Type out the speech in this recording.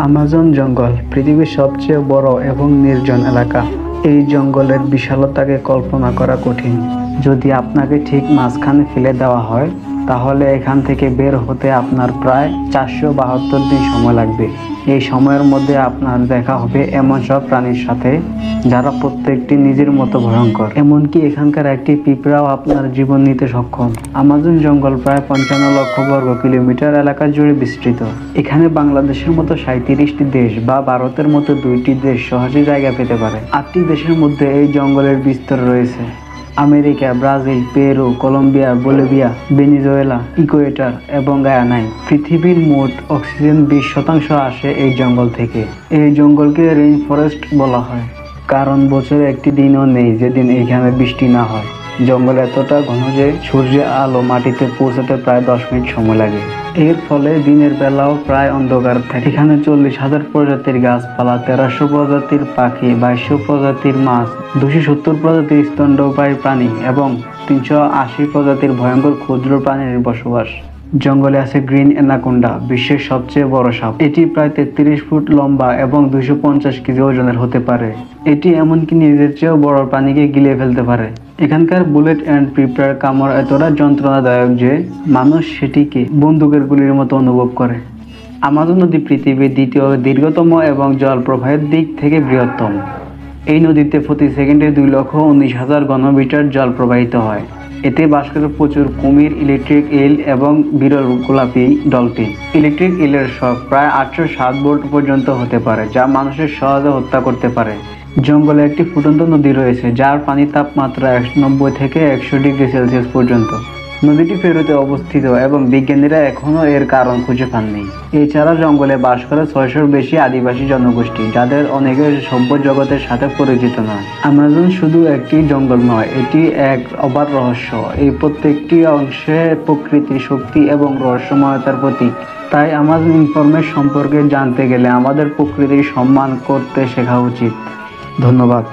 Amazon জঙ্গল পৃথিবীর সবচেয়ে বড় এবং নির্জন এলাকা। এই জঙ্গলের বিশালতাকে কল্পনা করা কঠিন। যদি আপনাকে ঠিক মাঝখানে ফেলে দেওয়া হয়, তাহলে এখান থেকে বের হতে আপনার প্রায় 472 দিন সময় লাগবে। এই সময়ের মধ্যে আপনার দেখা হবে এমন সব প্রাণীর সাথে যারা প্রত্যেকটি নিজের মতো ভয়ঙ্কর। এমনকি এখানকার একটি পিঁপড়াও আপনার জীবন নিতে সক্ষম। আমাজন জঙ্গল প্রায় 55 লক্ষ বর্গ কিলোমিটার এলাকা জুড়ে বিস্তৃত। এখানে বাংলাদেশের মতো 37টি দেশ বা ভারতের মতো 2টি দেশ সহজে জায়গা পেতে পারে। 8টি দেশের মধ্যে এই জঙ্গলের বিস্তার রয়েছে: America, Brazil, Peru, Colombia, Bolivia, Venezuela, Ecuador এবং গায়ানায়। পৃথিবীর মোট অক্সিজেন 20% আসে এই জঙ্গল থেকে। এই জঙ্গলকে রেইন ফরেস্ট বলা হয়, কারণ বছরে একটি দিনও নেই যেদিন এখানে বৃষ্টি না হয়। জঙ্গল এতটা ঘন যে সূর্যের আলো মাটিতে পৌঁছাতে প্রায় 10 মিনিট সময় লাগে। এর ফলে দিনের বেলাও প্রায় অন্ধকার থাকে। এখানে 40,000 প্রজাতির গাছপালা, 1300 প্রজাতির পাখি, 2200 প্রজাতির মাছ, 270 প্রজাতির স্তন্যপায়ী প্রাণী এবং 380 প্রজাতির ভয়ঙ্কর ক্ষুদ্র প্রাণীর বসবাস। জঙ্গলে আছে গ্রিন অ্যানাকোন্ডা, বিশ্বের সবচেয়ে বড় সাপ। এটি প্রায় 33 ফুট লম্বা এবং 250 কেজি ওজনের হতে পারে। এটি এমনকি নিজের চেয়েও বড় প্রাণীকে গিলে ফেলতে পারে। এখানকার বুলেট অ্যান্ড পিঁপড়ার কামড় এতটা যন্ত্রণাদায়ক যে মানুষ সেটিকে বন্দুকের গুলির মতো অনুভব করে। আমাজন নদী পৃথিবীর দ্বিতীয় দীর্ঘতম এবং জলপ্রবাহের দিক থেকে বৃহত্তম। এই নদীতে প্রতি সেকেন্ডে 2,19,000 ঘনমিটার জল প্রবাহিত হয়। এতে বাস করে প্রচুর কুমির, ইলেকট্রিক ইল এবং বিরল গোলাপি ডলফিন। ইলেকট্রিক ইলের শক প্রায় 807 ভোল্ট পর্যন্ত হতে পারে, যা মানুষের সহজে হত্যা করতে পারে। জঙ্গলে একটি ফুটন্ত নদী রয়েছে যার পানির তাপমাত্রা 90 থেকে 100 ডিগ্রি সেলসিয়াস পর্যন্ত। নদীটি পেরুতে অবস্থিত এবং বিজ্ঞানীরা এখনও এর কারণ খুঁজে পাননি। এছাড়া জঙ্গলে বাস করে 600-র বেশি আদিবাসী জনগোষ্ঠী, যাদের অনেকে সভ্য জগতের সাথে পরিচিত নয়। আমাজন শুধু একটি জঙ্গল নয়, এটি এক অপার রহস্য। এই প্রত্যেকটি অংশে প্রকৃতির শক্তি এবং রহস্যময়তার প্রতীক। তাই আমাজন ইনফরমেশন সম্পর্কে জানতে গেলে আমাদের প্রকৃতির সম্মান করতে শেখা উচিত। ধন্যবাদ।